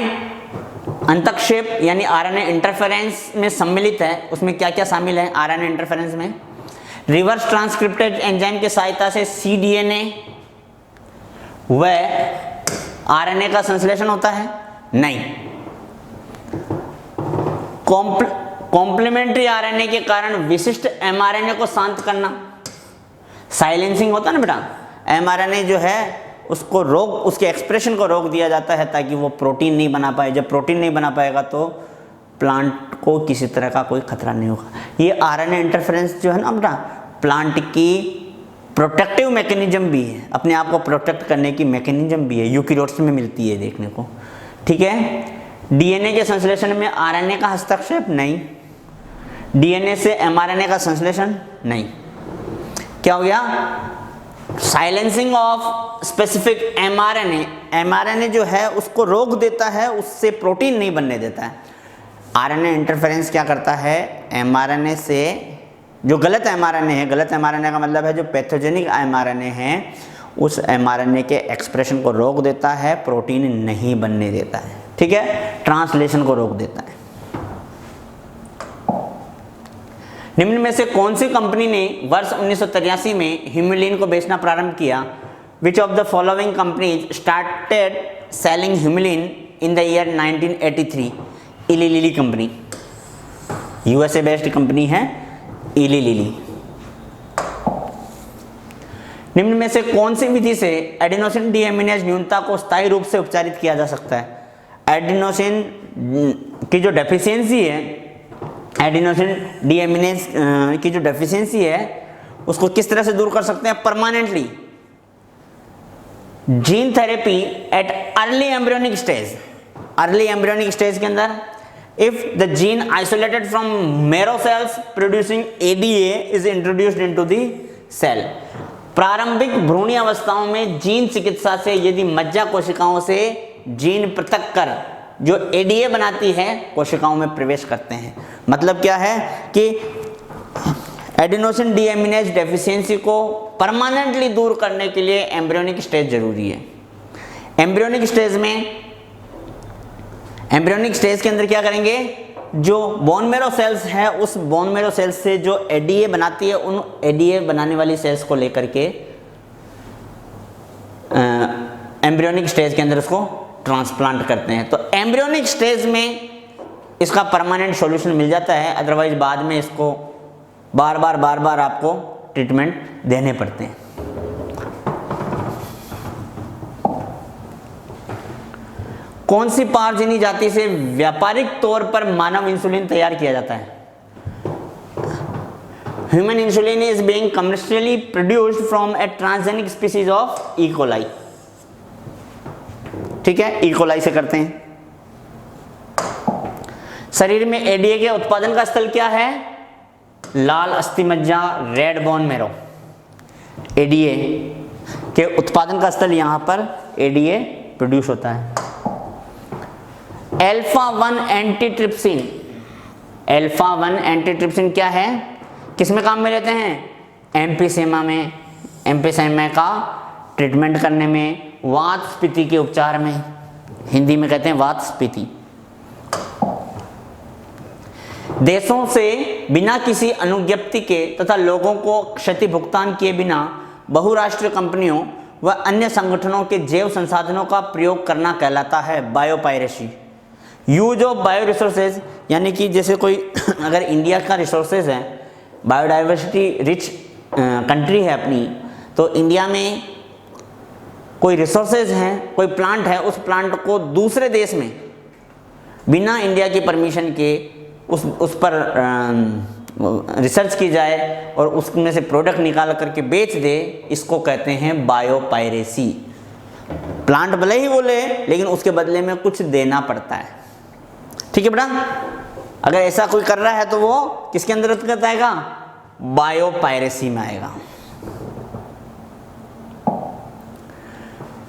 अंतक्षेप यानी RNA इंटरफेरेंस में सम्मिलित है, उसमें क्या क्या शामिल है RNA इंटरफेरेंस में? रिवर्स ट्रांसक्रिप्टेज एंजाइम की सहायता से cDNA व RNA का संश्लेषण होता है? नहीं। कॉम्प्लीमेंट्री आरएनए के कारण विशिष्ट एमआरएनए को शांत करना, साइलेंसिंग होता है ना बेटा, एमआरएनए जो है उसको उसके एक्सप्रेशन को रोक दिया जाता है ताकि वो प्रोटीन नहीं बना पाए। जब प्रोटीन नहीं बना पाएगा तो प्लांट को किसी तरह का कोई खतरा नहीं होगा। ये आरएनए इंटरफेरेंस जो है ना बेटा, प्लांट की प्रोटेक्टिव मैकेनिज्म भी है, अपने आप को प्रोटेक्ट करने की मैकेनिज्म भी है, यूकेरियोट्स में मिलती है देखने को। ठीक है, डीएनए के संश्लेषण में आरएनए का हस्तक्षेप नहीं, डीएनए से एमआरएनए का संश्लेषण नहीं। क्या हो गया? Silencing of specific mRNA, mRNA जो है उसको रोक देता है, उससे प्रोटीन नहीं बनने देता है। आरएनए इंटरफेरेंस क्या करता है? एमआरएनए से जो गलत एमआरएनए है, गलत एमआरएनए का मतलब है जो पैथोजेनिक एमआरएनए है, उस एमआरएनए के एक्सप्रेशन को रोक देता है, प्रोटीन नहीं बनने देता है। ठीक है, ट्रांसलेशन को रोक देता है। निम्न में से कौन सी कंपनी ने वर्ष 1983 में ह्यूमुलिन को बेचना प्रारंभ किया? विच of the following companies started selling Humulin in the year 1983? इली lily company, USA based company है इली लिली। निम्न में से कौन सी विधि से एडिनोसिन डीएमिनेज न्यूनता को स्थायी रूप से उपचारित किया जा सकता है? एडिनोसिन की जो डेफिशिएंसी है, एडिनोसिन डीएमिनेज की जो डेफिशिएंसी है उसको किस तरह से दूर कर सकते हैं? Permanently gene therapy at early embryonic stage, early embryonic stage के अंदर if the gene isolated from marrow cells producing ADA is introduced into the cell। प्रारंभिक भ्रूणी अवस्थाओं में जीन चिकित्सा से यदि मज्जा कोशिकाओं से जीन पृथक कर जो ADA बनाती है कोशिकाओं में प्रवेश करते हैं। मतलब क्या है कि एडिनोसिन डीएमिनेज डेफिशिएंसी को परमानेंटली दूर करने के लिए एम्ब्रियोनिक स्टेज जरूरी है। एम्ब्रियोनिक स्टेज में, एम्ब्रियोनिक स्टेज के अंदर क्या करेंगे? जो बोन मेरो सेल्स है उस बोन मेरो सेल्स से जो एडीए बनाती है उन एडीए बनाने वाली सेल्स को लेकर के एम्ब्रियोनिक स्टेज के अंदर उसको ट्रांसप्लांट करते हैं। तो एम्ब्रियोनिक स्टेज में इसका परमानेंट सॉल्यूशन मिल जाता है, अदरवाइज बाद में इसको बार बार आपको ट्रीटमेंट देने पड़ते हैं। कौन सी पारजीनी जाति से व्यापारिक तौर पर मानव इंसुलिन तैयार किया जाता है? Human insulin is being commercially produced from A transgenic species of E coli. ठीक है, ई कोलाई से करते हैं। शरीर में एडीए के उत्पादन का स्थल क्या है? लाल अस्थिमज्जा, रेड बोन मेरो। एडीए के उत्पादन का स्थल यहां पर एडीए प्रोड्यूस होता है। अल्फा-1 एंटीट्रिप्सिन, अल्फा-1 एंटीट्रिप्सिन क्या है? किस में काम में लेते हैं? एम्फीसेमा में, एम्फीसेमा का ट्रीटमेंट करने में, वात स्फीति के उपचार में, हिंदी में कहते हैं वात स्फीति। देशों से बिना किसी अनुज्ञप्ति के तथा लोगों को क्षति भुगतान किए बिना बहुराष्ट्रीय कंपनियों व अन्य संगठनों के जैव संसाधनों का प्रयोग करना कहलाता है biopiracy. Use of bio resources, यानी कि जैसे कोई अगर इंडिया का रिसोर्सेज है, बायोडाइवर्सिटी रिच कंट्री है अपनी, तो इंडिया में कोई रिसोर्सेज हैं, कोई प्लांट है, उस प्लांट को दूसरे देश में बिना इंडिया की परमिशन के उस पर रिसर्च की जाए और उसमें से प्रोडक्ट निकाल करके बेच दे, इसको कहते हैं बायोपायरेसी। प्लांट भले ही बोले लेकिन उसके बदले में कुछ देना पड़ता है। ठीक है बेटा, अगर ऐसा कोई कर रहा है तो वो किसके अंतर्गत आएगा? बायोपायरेसी में आएगा।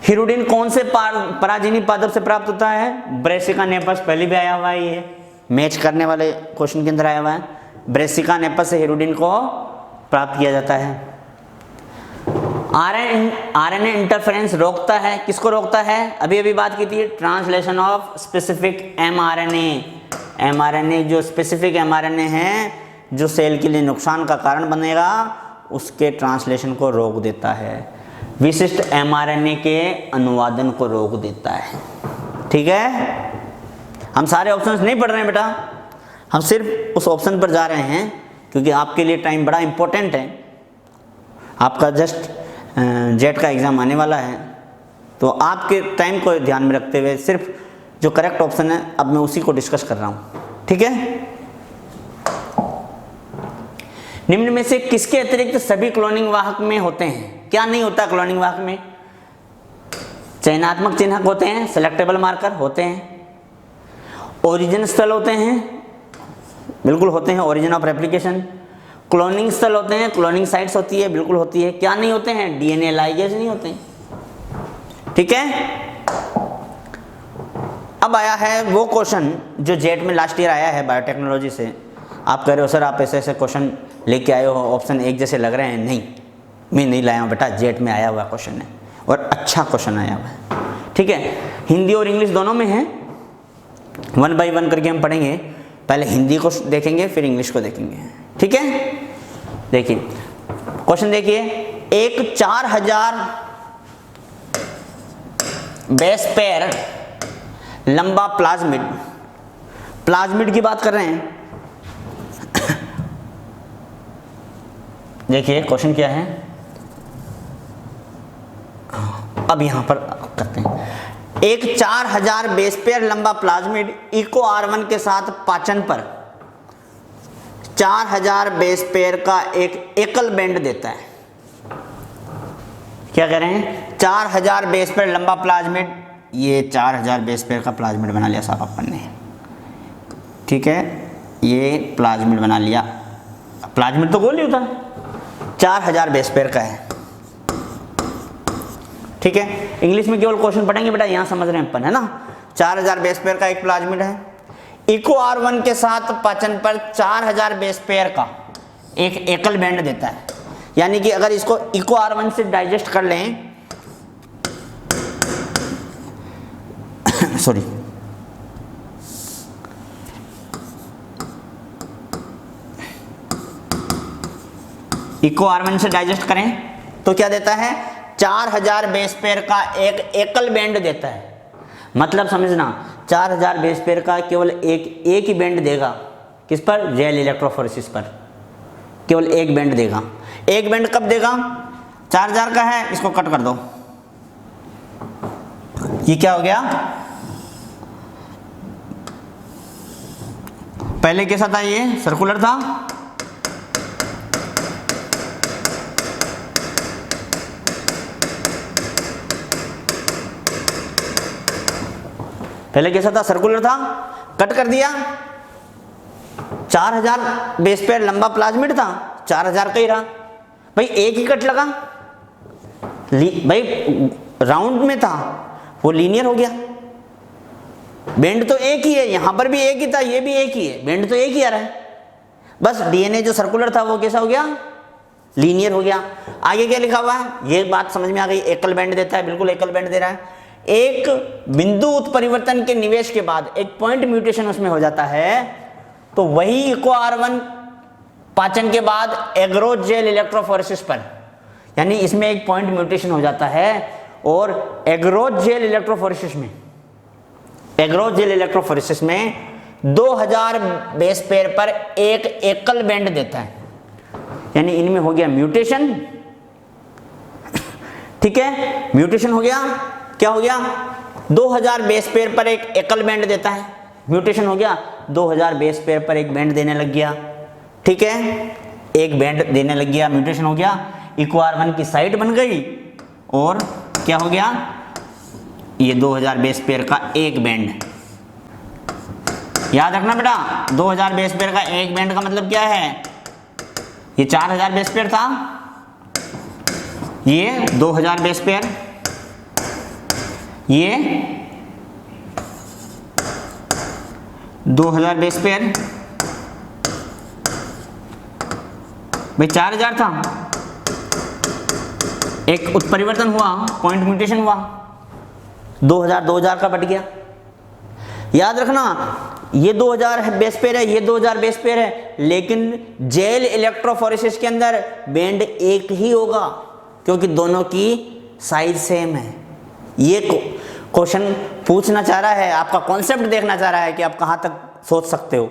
हिरुडिन कौन से पराजीनी पादप से प्राप्त होता है? ब्रेसिका नेपस, पहले भी आया हुआ है, ये मैच करने वाले क्वेश्चन के अंदर आया हुआ है। ब्रेसिका नेपस से हिरुडिन को प्राप्त किया जाता है। आरएनए इंटरफेरेंस रोकता है, किसको रोकता है? अभी बात की थी, translation of specific mRNA. MRNA जो स्पेसिफिक एमआरएनए है जो सेल के लिए नुकसान का कारण बनेगा, उसके ट्रांसलेशन को रोक देता है। विशिष्ट एमआरएनए के अनुवादन को रोक देता है। ठीक है, हम सारे ऑप्शंस नहीं पढ़ रहे हैं बेटा, हम सिर्फ उस ऑप्शन पर जा रहे हैं क्योंकि आपके लिए टाइम बड़ा इम्पोर्टेंट है। आपका जस्ट जेट का एग्ज़ाम आने वाला है, तो आपके टाइम को ध्यान में रखते हुए सिर्फ जो करेक्ट ऑप्शन है अब मैं उसी को डिस्कस कर रहा हूँ, ठीक है। निम्न में से किसके अतिरिक्त सभी क्लोनिंग वाहक में होते हैं? क्या नहीं होता क्लोनिंग वाहक में? चयनात्मक चिन्हक होते हैं, सेलेक्टेबल मार्कर होते हैं, ओरिजिन स्थल होते हैं, बिल्कुल होते हैं, ओरिजिन ऑफ रेप्लिकेशन। क्लोनिंग स्थल होते हैं, क्लोनिंग साइट्स होती है, बिल्कुल होती है। क्या नहीं होते हैं? डीएनए लाइगेज नहीं होते हैं, ठीक है। अब आया है वो क्वेश्चन जो जेट में लास्ट ईयर आया है बायोटेक्नोलॉजी से। आप कह रहे हो सर आप ऐसे ऐसे क्वेश्चन लेके आए हो, ऑप्शन एक जैसे लग रहे हैं। नहीं, मैं नहीं लाया हूँ बेटा, जेट में आया हुआ क्वेश्चन है और अच्छा क्वेश्चन आया हुआ है, ठीक है। हिंदी और इंग्लिश दोनों में है, 1 बाय 1 करके हम पढ़ेंगे। पहले हिंदी को देखेंगे फिर इंग्लिश को देखेंगे, ठीक है। देखिए क्वेश्चन देखिए, एक 4000 बेस पेयर लंबा प्लाज्मिड की बात कर रहे हैं। देखिए क्वेश्चन क्या है, अब यहां पर करते हैं। एक 4000 बेस पेयर लंबा प्लाज्मिड इको R1 के साथ पाचन पर 4000 बेस पेयर का एक एकल बैंड देता है। क्या कह रहे हैं? 4000 बेस पेयर लंबा प्लाज्मिड, ये 4000 बेस पेयर का प्लाज्मिड बना लिया साहब अपन ने, ठीक है। ये प्लाज्मिड बना लिया, प्लाज्मिड तो गोल ही होता है, 4000 बेस पेयर का है, ठीक है। इंग्लिश में केवल क्वेश्चन पढ़ेंगे बेटा, यहां समझ रहे हैं अपन, है ना। 4000 बेस पेयर का एक प्लाज्मिड है, इको R1 के साथ पाचन पर 4000 बेस पेयर का एक एकल बैंड देता है। यानी कि अगर इसको इको R1 से डाइजेस्ट कर लें, सॉरी, इको R1 से डाइजेस्ट करें तो क्या देता है? 4000 बेस पेयर का एक एकल बैंड देता है। मतलब समझना, 4000 बेस पेयर का केवल एक ही बैंड देगा। किस पर? जेल इलेक्ट्रोफोरेसिस पर केवल एक बैंड देगा। एक बैंड कब देगा? 4000 का है, इसको कट कर दो, ये क्या हो गया? पहले कैसा था? ये सर्कुलर था, पहले कैसा था? सर्कुलर था, कट कर दिया। 4000 बेस पेयर लंबा प्लाज्मिड था, 4000 का ही रहा भाई, एक ही कट लगा भाई, राउंड में था वो लीनियर हो गया। बेंड तो एक ही है, यहां पर भी एक ही था, ये भी एक ही है, बेंड तो एक ही आ रहा है। बस डीएनए जो सर्कुलर था वो कैसा हो गया? लीनियर हो गया। आगे क्या लिखा हुआ है? ये बात समझ में आ गई, एकल बैंड देता है, बिल्कुल एकल बैंड दे रहा है। एक बिंदु उत्परिवर्तन के निवेश के बाद एक पॉइंट म्यूटेशन उसमें हो जाता है, तो वही इको R1 पाचन के बाद एग्रोज जेल इलेक्ट्रोफोरेसिस पर, यानी इसमें एक पॉइंट म्यूटेशन हो जाता है और एग्रोज जेल इलेक्ट्रोफोरेसिस में 2000 बेस पेयर पर एक एकल बैंड देता है। यानी इनमें हो गया म्यूटेशन, ठीक है, म्यूटेशन हो गया। क्या हो गया? 2000 बेस पेयर पर एक एकल बैंड देता है, म्यूटेशन हो गया, 2000 बेस पेयर पर एक बैंड देने लग गया, ठीक है, एक बैंड देने लग गया, म्यूटेशन हो गया, इको R1 की साइट बन गई और क्या हो गया? ये 2000 बेस पेयर का एक बैंड। याद रखना बेटा, 2000 बेस पेयर का एक बैंड का मतलब क्या है? ये 4000 बेस पेयर था, ये 2000 बेस पेयर, ये 2000 बेस पेयर, भाई 4000 था, एक उत्परिवर्तन हुआ, पॉइंट म्यूटेशन हुआ, 2000 का बट गया। याद रखना, ये 2000 बेस पेयर है, ये 2000 बेस पेयर है, लेकिन जेल इलेक्ट्रोफोरेसिस के अंदर बैंड एक ही होगा क्योंकि दोनों की साइज सेम है। ये क्वेश्चन पूछना चाह रहा है, आपका कॉन्सेप्ट देखना चाह रहा है कि आप कहाँ तक सोच सकते हो।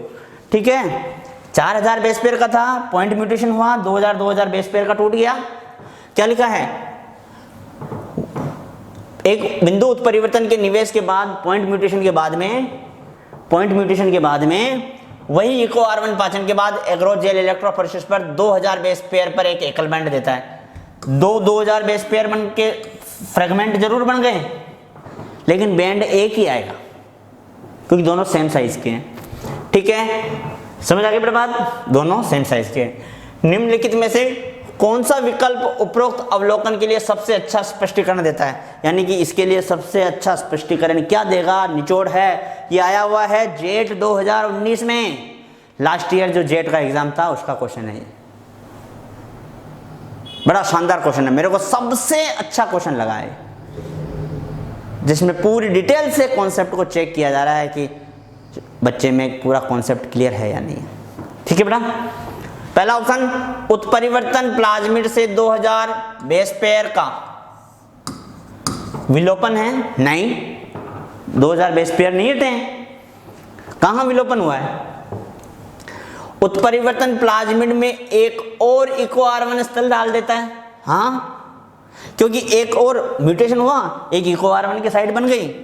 ठीक है, 4000 बेस पेयर का था, पॉइंट म्यूटेशन हुआ, 2000 बेस पेयर का टूट गया। क्या लिखा है, एक बिंदु उत्परिवर्तन के निवेश के बाद पॉइंट म्यूटेशन के बाद में वही इको R1 पाचन के बाद एग्रोस जेल इलेक्ट्रोफोरेसिस पर 2000 बेस पेयर पर एक एकल बैंड देता है। 2000 बेस पेयर बन के फ्रेगमेंट जरूर बन गए, लेकिन बैंड एक ही आएगा क्योंकि दोनों सेम साइज के हैं। ठीक है, समझ आ गई मेरे बात, दोनों सेम साइज के हैं। निम्नलिखित में से कौन सा विकल्प उपरोक्त अवलोकन के लिए सबसे अच्छा स्पष्टीकरण देता है, यानी कि इसके लिए सबसे अच्छा स्पष्टीकरण क्या देगा, निचोड़ है, ये आया हुआ है जेट 2019 में, लास्ट ईयर जो जेट का एग्जाम था उसका क्वेश्चन है। बड़ा शानदार क्वेश्चन है, मेरे को सबसे अच्छा क्वेश्चन लगा है, जिसमें पूरी डिटेल से कॉन्सेप्ट को चेक किया जा रहा है कि बच्चे में पूरा कॉन्सेप्ट क्लियर है या नहीं। ठीक है बेटा, पहला ऑप्शन उत्परिवर्तन प्लाज्मिड से 2000 बेस पेयर का विलोपन है, नहीं 2000 बेस पेयर नहीं हटे हैं, कहां विलोपन हुआ है। उत्परिवर्तन प्लाज्मिड में एक और इको R1 स्थल डाल देता है, हाँ, क्योंकि एक और म्यूटेशन हुआ, एक इको R1 की साइड बन गई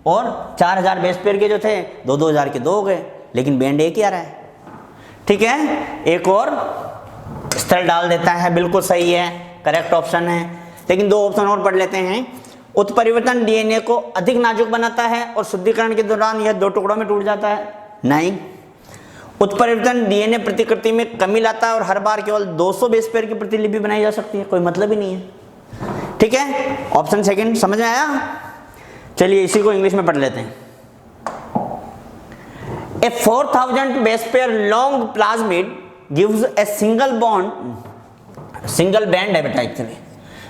और 4000 बेस पेयर के जो थे 2000 के 2 हो गए, लेकिन बैंड एक ही आ रहा है। ठीक है, एक और स्थल डाल देता है, बिल्कुल सही है, करेक्ट ऑप्शन है। लेकिन 2 ऑप्शन और पढ़ लेते हैं। उत्परिवर्तन डीएनए को अधिक नाजुक बनाता है और शुद्धिकरण के दौरान यह 2 टुकड़ों में टूट जाता है, नहीं। उत्परिवर्तन डीएनए प्रतिकृति में कमी लाता है और हर बार केवल 200 बेस पेयर की प्रतिलिपि बनाई जा सकती है, कोई मतलब ही नहीं है। ठीक है, ऑप्शन सेकंड समझ में आया। चलिए इसी को इंग्लिश में पढ़ लेते हैं। A 4000 base pair long plasmid gives a single band है बेटा एक्चुअली,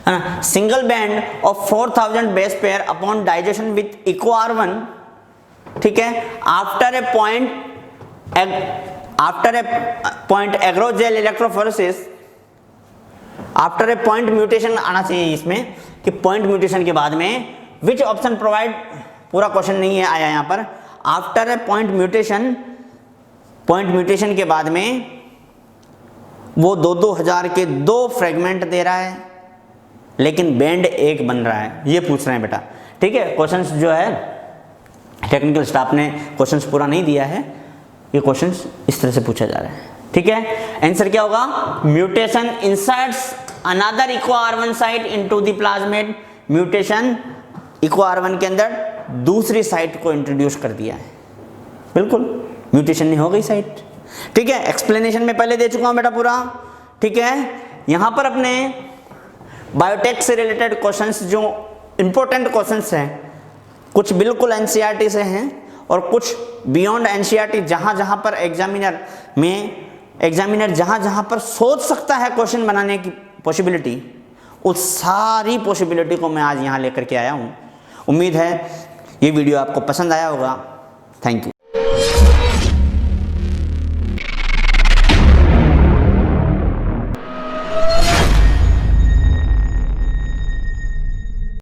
है ना, single band of 4000 base pair upon digestion with eco R1, ठीक है, after a point agrogel electrophoresis, after a point mutation आना चाहिए इसमें कि point mutation के बाद में which option provide, पूरा क्वेश्चन नहीं है आया यहाँ पर, आफ्टर ए पॉइंट म्यूटेशन के बाद में वो 2000 के 2 फ्रेगमेंट दे रहा है, लेकिन बैंड एक बन रहा है, ये पूछ रहे हैं बेटा। ठीक है, क्वेश्चंस जो है टेक्निकल स्टाफ ने क्वेश्चंस पूरा नहीं दिया है, ये क्वेश्चंस इस तरह से पूछा जा रहा है। ठीक है, आंसर क्या होगा, mutation inserts another Eco R1 site into the plasmid, mutation Eco R1 के अंदर दूसरी साइट को इंट्रोड्यूस कर दिया है, बिल्कुल म्यूटेशन नहीं हो गई साइट। ठीक है, एक्सप्लेनेशन में पहले दे चुका हूं बेटा पूरा। ठीक है, यहां पर अपने बायोटेक से रिलेटेड क्वेश्चंस जो इंपॉर्टेंट क्वेश्चंस हैं, कुछ बिल्कुल एनसीईआरटी से हैं और कुछ बियॉन्ड एनसीईआरटी, जहां जहां पर एग्जामिनर जहां जहां पर सोच सकता है क्वेश्चन बनाने की पॉसिबिलिटी, उस सारी पॉसिबिलिटी को मैं आज यहां लेकर के आया हूं। उम्मीद है ये वीडियो आपको पसंद आया होगा। Thank you.